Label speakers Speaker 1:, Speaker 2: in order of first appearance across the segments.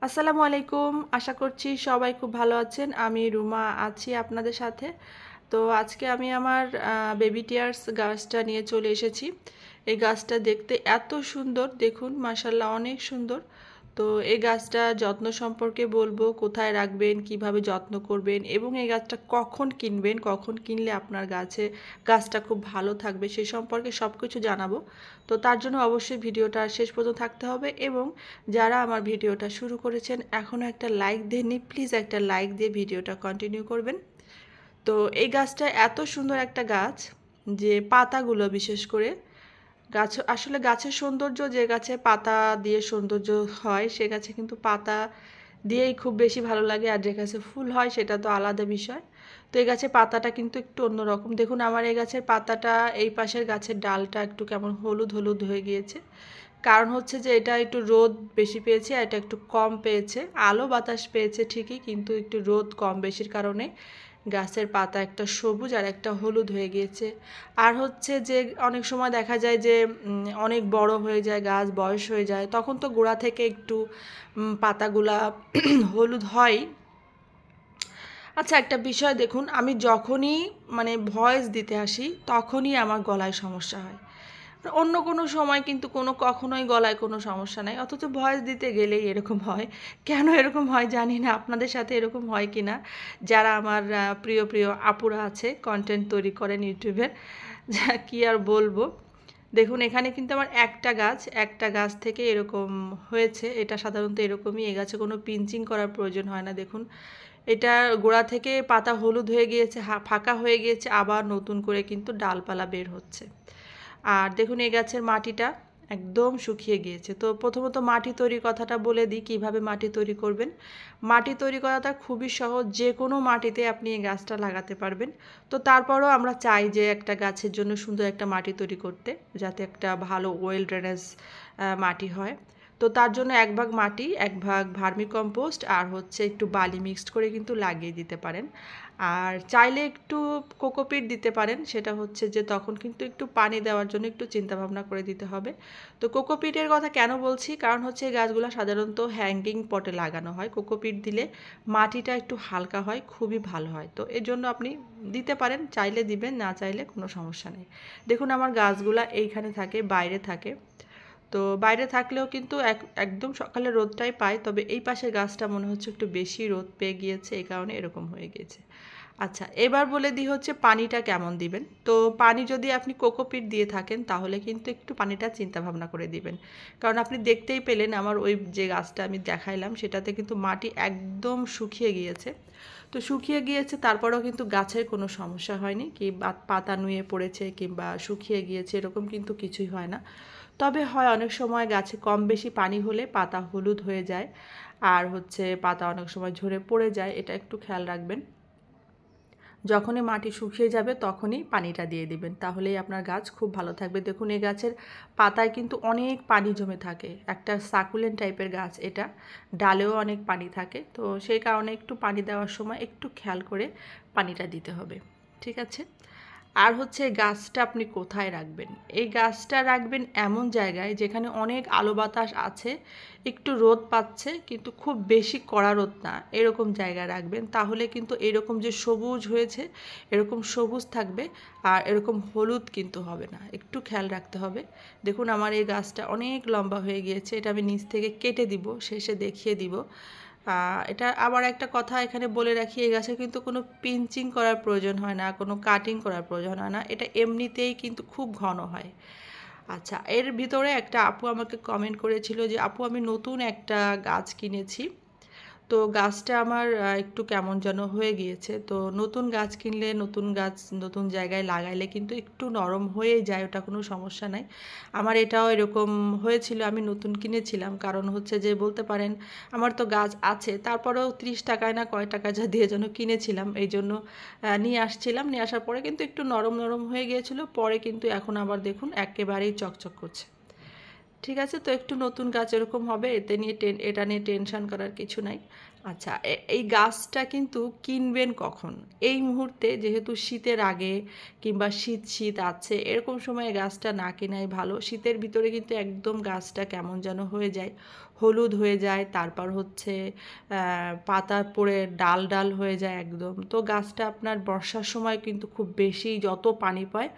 Speaker 1: আসসালামু আলাইকুম। আশা করছি সবাই খুব ভালো আছেন। আমি রুমা আছি আপনাদের সাথে। তো আজকে আমি আমার বেবি টিয়ার্স গাছটা নিয়ে চলে এসেছি। এই গাছটা দেখতে এত সুন্দর, দেখুন মাশাআল্লাহ অনেক সুন্দর। তো এই গাছটা যত্ন সম্পর্কে বলবো, কোথায় রাখবেন, কিভাবে যত্ন করবেন এবং এই গাছটা কখন কিনবেন, কখন কিনলে আপনার গাছটা খুব ভালো থাকবে সে সম্পর্কে সব কিছু জানাবো। তো তার জন্য অবশ্যই ভিডিওটা শেষ পর্যন্ত থাকতে হবে এবং যারা আমার ভিডিওটা শুরু করেছেন এখনও একটা লাইক দেননি, প্লিজ একটা লাইক দিয়ে ভিডিওটা কন্টিনিউ করবেন। তো এই গাছটা এত সুন্দর একটা গাছ যে পাতাগুলো বিশেষ করে আসলে গাছের সৌন্দর্য, যে গাছে পাতা দিয়ে সৌন্দর্য হয় সে গাছে কিন্তু পাতা দিয়েই খুব বেশি ভালো লাগে, আর যে গাছে ফুল হয় সেটা তো আলাদা বিষয়। তো এই গাছের পাতাটা কিন্তু একটু অন্যরকম। দেখুন আমার এই গাছের পাতাটা, এই পাশের গাছের ডালটা একটু কেমন হলুদ হলুদ হয়ে গিয়েছে। কারণ হচ্ছে যে এটা একটু রোদ বেশি পেয়েছে, এটা একটু কম পেয়েছে। আলো বাতাস পেয়েছে ঠিকই, কিন্তু একটু রোদ কম বেশির কারণে গাছের পাতা একটা সবুজ আর একটা হলুদ হয়ে গিয়েছে। আর হচ্ছে যে অনেক সময় দেখা যায় যে অনেক বড় হয়ে যায় গাছ, বয়স হয়ে যায়, তখন তো গোড়া থেকে একটু পাতাগুলা হলুদ হয়। আচ্ছা, একটা বিষয় দেখুন, আমি যখনই ভয়েস দিতে আসি তখনই আমার গলায় সমস্যা হয়। অন্য কোনো সময় কিন্তু কখনোই গলায় কোনো সমস্যা নাই, অথচ ভয়েস দিতে গেলেই এরকম হয়। কেন এরকম হয় জানি না, আপনাদের সাথে এরকম হয় কি না। যারা আমার প্রিয় প্রিয় আপুরা আছে, কন্টেন্ট তৈরি করেন ইউটিউবের, যা কি আর বলবো। দেখুন এখানে কিন্তু আমার একটা গাছ থেকে এরকম হয়েছে। এটা সাধারণত এরকমই, এ গাছে কোনো পিঞ্চিং করার প্রয়োজন হয় না। দেখুন এটা গোড়া থেকে পাতা হলুদ হয়ে গিয়েছে, ফাঁকা হয়ে গিয়েছে, আবার নতুন করে কিন্তু ডালপালা বের হচ্ছে। আর দেখুন এই গাছের মাটিটা একদম শুকিয়ে গিয়েছে। তো প্রথমত মাটি তৈরির কথাটা বলে দিই, কীভাবে মাটি তৈরি করবেন। মাটি তৈরি করাটা খুবই সহজ, যে কোনো মাটিতে আপনি এই গাছটা লাগাতে পারবেন। তো তারপরও আমরা চাই যে একটা গাছের জন্য সুন্দর একটা মাটি তৈরি করতে, যাতে একটা ভালো ওয়েল ড্রেনেজ মাটি হয়। তো তার জন্য 1 ভাগ মাটি, 1 ভাগ ভার্মি কম্পোস্ট আর হচ্ছে একটু বালি মিক্সড করে কিন্তু লাগিয়ে দিতে পারেন। আর চাইলে একটু কোকোপিট দিতে পারেন, সেটা হচ্ছে যে তখন কিন্তু একটু পানি দেওয়ার জন্য একটু চিন্তা ভাবনা করে দিতে হবে। তো কোকোপিটের কথা কেন বলছি, কারণ হচ্ছে এই গাছগুলো সাধারণত হ্যাঙ্গিং পটে লাগানো হয়। কোকোপিট দিলে মাটিটা একটু হালকা হয়, খুবই ভালো হয়। তো এর জন্য আপনি দিতে পারেন, চাইলে দিবেন, না চাইলে কোনো সমস্যা নেই। দেখুন আমার গাছগুলা এইখানে থাকে, বাইরে থাকে। তো বাইরে থাকলেও কিন্তু একদম সকালে রোদটাই পায়, তবে এই পাশের গাছটা মনে হচ্ছে একটু বেশি রোদ পেয়ে গিয়েছে, এই কারণে এরকম হয়ে গিয়েছে। আচ্ছা, এবার বলে দিই হচ্ছে পানিটা কেমন দিবেন। তো পানি যদি আপনি কোকোপিট দিয়ে থাকেন তাহলে কিন্তু একটু পানিটা চিন্তা ভাবনা করে দিবেন। কারণ আপনি দেখতেই পেলেন আমার ওই যে গাছটা আমি দেখাইলাম সেটাতে কিন্তু মাটি একদম শুকিয়ে গিয়েছে। তো শুকিয়ে গিয়েছে তারপরেও কিন্তু গাছের কোনো সমস্যা হয়নি, কি পাতা নুয়ে পড়েছে কিংবা শুকিয়ে গিয়েছে এরকম কিন্তু কিছুই হয় না। তবে হয় অনেক সময় গাছে কম বেশি পানি হলে পাতা হলুদ হয়ে যায়, আর হচ্ছে পাতা অনেক সময় ঝরে পড়ে যায়, এটা একটু খেয়াল রাখবেন। যখনই মাটি শুকিয়ে যাবে তখনই পানিটা দিয়ে দিবেন, তাহলেই আপনার গাছ খুব ভালো থাকবে। দেখুন এই গাছের পাতায় কিন্তু অনেক পানি জমে থাকে, একটা সাকুলেন্ট টাইপের গাছ এটা, ডালেও অনেক পানি থাকে। তো সেই কারণে একটু পানি দেওয়ার সময় একটু খেয়াল করে পানিটা দিতে হবে, ঠিক আছে। আর হচ্ছে গাছটা আপনি কোথায় রাখবেন, এই গাছটা রাখবেন এমন জায়গায় যেখানে অনেক আলো বাতাস আছে, একটু রোদ পাচ্ছে কিন্তু খুব বেশি কড়া রোদ না, এরকম জায়গায় রাখবেন। তাহলে কিন্তু এরকম যে সবুজ হয়েছে এরকম সবুজ থাকবে, আর এরকম হলুদ কিন্তু হবে না, একটু খেয়াল রাখতে হবে। দেখুন আমার এই গাছটা অনেক লম্বা হয়ে গিয়েছে, এটা আমি নিচ থেকে কেটে দিব, শেষে দেখিয়ে দিব। এটা আবার একটা কথা এখানে বলে রাখি, এই গাছে কিন্তু কোনো পিঞ্চিং করার প্রয়োজন হয় না, কোনো কাটিং করার প্রয়োজন হয় না, এটা এমনিতেই কিন্তু খুব ঘন হয়। আচ্ছা, এর ভিতরে একটা আপু আমাকে কমেন্ট করেছিল যে আপু আমি নতুন একটা গাছ কিনেছি, তো গাছটা আমার একটু কেমন যেন হয়ে গিয়েছে। তো নতুন গাছ কিনলে নতুন গাছ নতুন জায়গায় লাগাইলে কিন্তু একটু নরম হয়ে যায়, ওটা কোনো সমস্যা নাই। আমার এটাও এরকম হয়েছিল, আমি নতুন কিনেছিলাম, কারণ হচ্ছে যে বলতে পারেন আমার তো গাছ আছে, তারপরেও 30 টাকায় না কয় টাকা যা দিয়ে যেন কিনেছিলাম, এই জন্য নিয়ে আসছিলাম। নিয়ে আসার পরে কিন্তু একটু নরম নরম হয়ে গিয়েছিল, পরে কিন্তু এখন আবার দেখুন একেবারেই চকচক করছে। ঠিক আছে, তো একটু নতুন গাছ এরকম হবে, এটা নিয়ে টেনশন করার কিছু নাই। আচ্ছা, এই গাছটা কিন্তু কিনবেন কখন? এই মুহূর্তে, যেহেতু শীতের আগে কিংবা শীত শীত আছে এরকম সময় এই গাছটা না কেনাই ভালো। শীতের ভিতরে কিন্তু একদম গাছটা কেমন যেন হয়ে যায়, হলুদ হয়ে যায়, তারপর হচ্ছে পাতা পড়ে ডাল ডাল হয়ে যায় একদম। তো গাছটা আপনার বর্ষার সময় কিন্তু খুব বেশি যত পানি পায়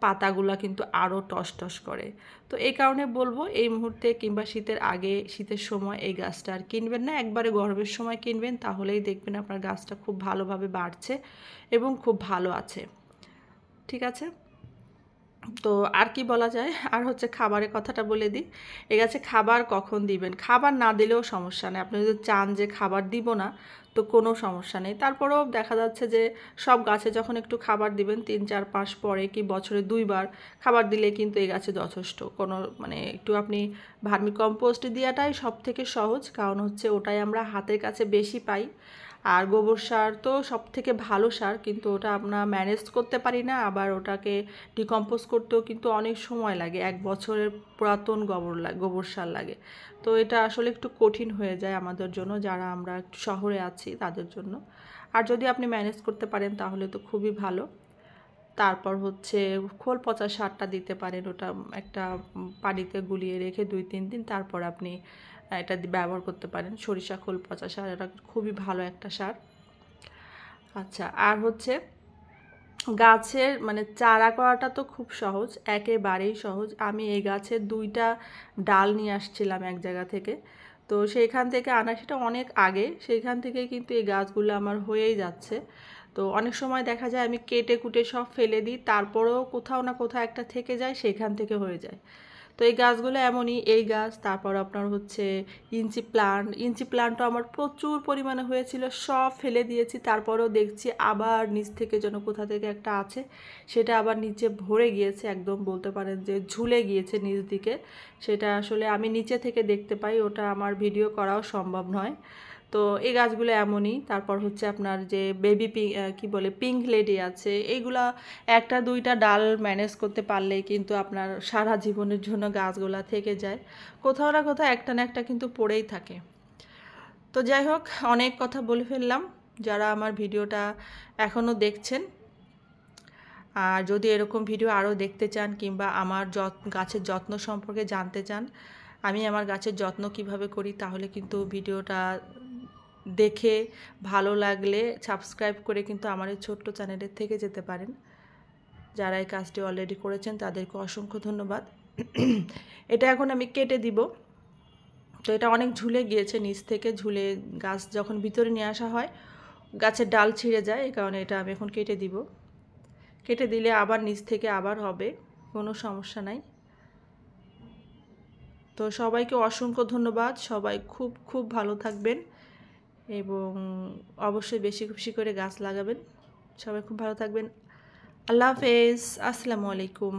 Speaker 1: পাতাগুলা কিন্তু আরও টস টস করে। তো এই কারণে বলবো এই মুহূর্তে কিংবা শীতের আগে, শীতের সময় এই গাছটা আর কিনবেন না, একবারে গরমের সময় কিনবেন, তাহলেই দেখবেন আপনার গাছটা খুব ভালোভাবে বাড়ছে এবং খুব ভালো আছে। ঠিক আছে, তো আর কি বলা যায়, আর হচ্ছে খাবারের কথাটা বলে দিই। এই গাছে খাবার কখন দিবেন? খাবার না দিলেও সমস্যা নেই, আপনি যদি চান যে খাবার দিব না তো কোনো সমস্যা নেই। তারপরেও দেখা যাচ্ছে যে সব গাছে যখন একটু খাবার দিবেন 3-4 মাস পরে কি বছরে 2 বার খাবার দিলে কিন্তু এই গাছে যথেষ্ট। কোনো মানে একটু আপনি ভার্মি কম্পোস্ট দেওয়াটাই সব থেকে সহজ, কারণ হচ্ছে ওটাই আমরা হাতের কাছে বেশি পাই। আর গোবর সার তো সব থেকে ভালো সার, কিন্তু ওটা আমরা ম্যানেজ করতে পারি না, আবার ওটাকে ডিকম্পোজ করতেও কিন্তু অনেক সময় লাগে, 1 বছরের পুরাতন গোবর সার লাগে। তো এটা আসলে একটু কঠিন হয়ে যায় আমাদের জন্য, যারা আমরা একটু শহরে আছি তাদের জন্য। আর যদি আপনি ম্যানেজ করতে পারেন তাহলে তো খুবই ভালো। তারপর হচ্ছে খোল পচা সারটা দিতে পারেন, ওটা একটা পানিতে গুলিয়ে রেখে 2-3 দিন তারপর আপনি এটা ব্যবহার করতে পারেন। সরিষা খোল পচা সার, এটা খুবই ভালো একটা সার। আচ্ছা, আর হচ্ছে গাছের মানে চারা করাটা তো খুব সহজ, একেবারেই সহজ। আমি এই গাছের 2টা ডাল নিয়ে আসছিলাম এক জায়গা থেকে, তো সেইখান থেকে আনা, সেটা অনেক আগে, সেইখান থেকে কিন্তু এই গাছগুলো আমার হয়েই যাচ্ছে। তো অনেক সময় দেখা যায় আমি কেটে কুটে সব ফেলে দিই, তারপরেও কোথাও না কোথাও একটা থেকে যায়, সেখান থেকে হয়ে যায়। তো এই গাছগুলো এমনই, এই গাছ, তারপর আপনার হচ্ছে ইঞ্চি প্লান্টও আমার প্রচুর পরিমাণে হয়েছিল, সব ফেলে দিয়েছি, তারপরেও দেখছি আবার নিচ থেকে যেন কোথা থেকে একটা আছে, সেটা আবার নিচে ভরে গিয়েছে, একদম বলতে পারেন যে ঝুলে গিয়েছে নিচ দিকে। সেটা আসলে আমি নিচে থেকে দেখতে পাই, ওটা আমার ভিডিও করাও সম্ভব নয়। তো এই গাছগুলো এমনই। তারপর হচ্ছে আপনার যে কি বলে পিঙ্ক লেডি আছে, এইগুলা 1-2টা ডাল ম্যানেজ করতে পারলেই কিন্তু আপনার সারা জীবনের জন্য গাছগুলা থেকে যায়, কোথাও না কোথাও একটা না একটা কিন্তু পড়েই থাকে। তো যাই হোক, অনেক কথা বলে ফেললাম। যারা আমার ভিডিওটা এখনও দেখছেন, আর যদি এরকম ভিডিও আরও দেখতে চান কিংবা আমার গাছের যত্ন সম্পর্কে জানতে চান, আমি আমার গাছের যত্ন কিভাবে করি, তাহলে কিন্তু ভিডিওটা দেখে ভালো লাগলে সাবস্ক্রাইব করে কিন্তু আমার এই ছোট্ট চ্যানেলের থেকে যেতে পারেন। যারা এই কাজটি অলরেডি করেছেন তাদেরকে অসংখ্য ধন্যবাদ। এটা এখন আমি কেটে দিব। তো এটা অনেক ঝুলে গিয়েছে, নিচ থেকে ঝুলে গাছ যখন ভিতরে নিয়ে আসা হয় গাছের ডাল ছিঁড়ে যায়, এই কারণে এটা আমি এখন কেটে দিব। কেটে দিলে আবার নিচ থেকে আবার হবে, কোনো সমস্যা নাই। তো সবাইকে অসংখ্য ধন্যবাদ, সবাই খুব খুব ভালো থাকবেন এবং অবশ্যই বেশি বেশি করে গাছ লাগাবেন। সবাই খুব ভালো থাকবেন। আল্লাহ হাফেজ, আসসালামু আলাইকুম।